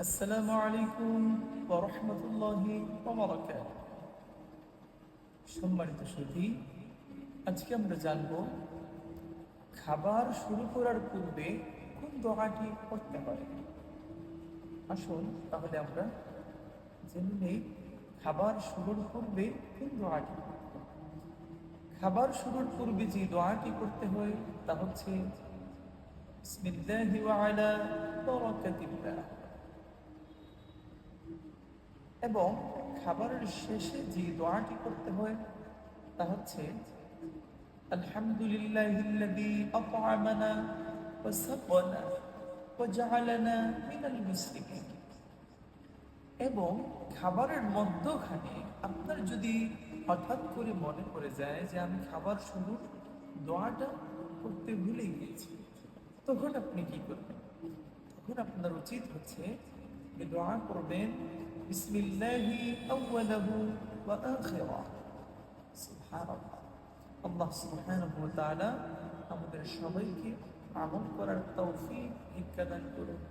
আসসালামু আলাইকুম ওয়া রাহমাতুল্লাহি ওয়া বারাকাতুহু। সম্মানিত সুধী, আজকে আমরা জানব খাবার শুরু করার পূর্বে কোন দোয়াটি পড়তে হয়। আসুন তাহলে আমরা জেনে নেই খাবার শুরুর পূর্বে কোন দোয়াটি পড়তে হয়। খাবার শুরুর পূর্বে যে দোয়াটি করতে হয় তা হচ্ছে বিসমিল্লাহি ওয়া আলা বারাকাতিল্লাহ, এবং খাবারের শেষে যে দোয়াটি করতে হয় তা হচ্ছে আলহামদুলিল্লাহিল্লাযী আত'আমানা ওয়া সাকানা ওয়া জাআলানা মিনাল মুসলিমিন। এবং খাবারের মধ্যখানে আপনার যদি হঠাৎ করে মনে পড়ে যায় যে আমি খাবার শুরুর দোয়াটা করতে ভুলে গিয়েছি, তখন আপনি কি করবেন? তখন আপনার উচিত হচ্ছে যে দোয়া করবেন বিসমিল্লাহি আউয়ালাহু ওয়া আখিরাহ। সুবহানাল্লাহ। আল্লাহ সুবহানাহু ওয়া তাআলা আমাদের সবাইকে আমল করার তৌফিক দান করুন।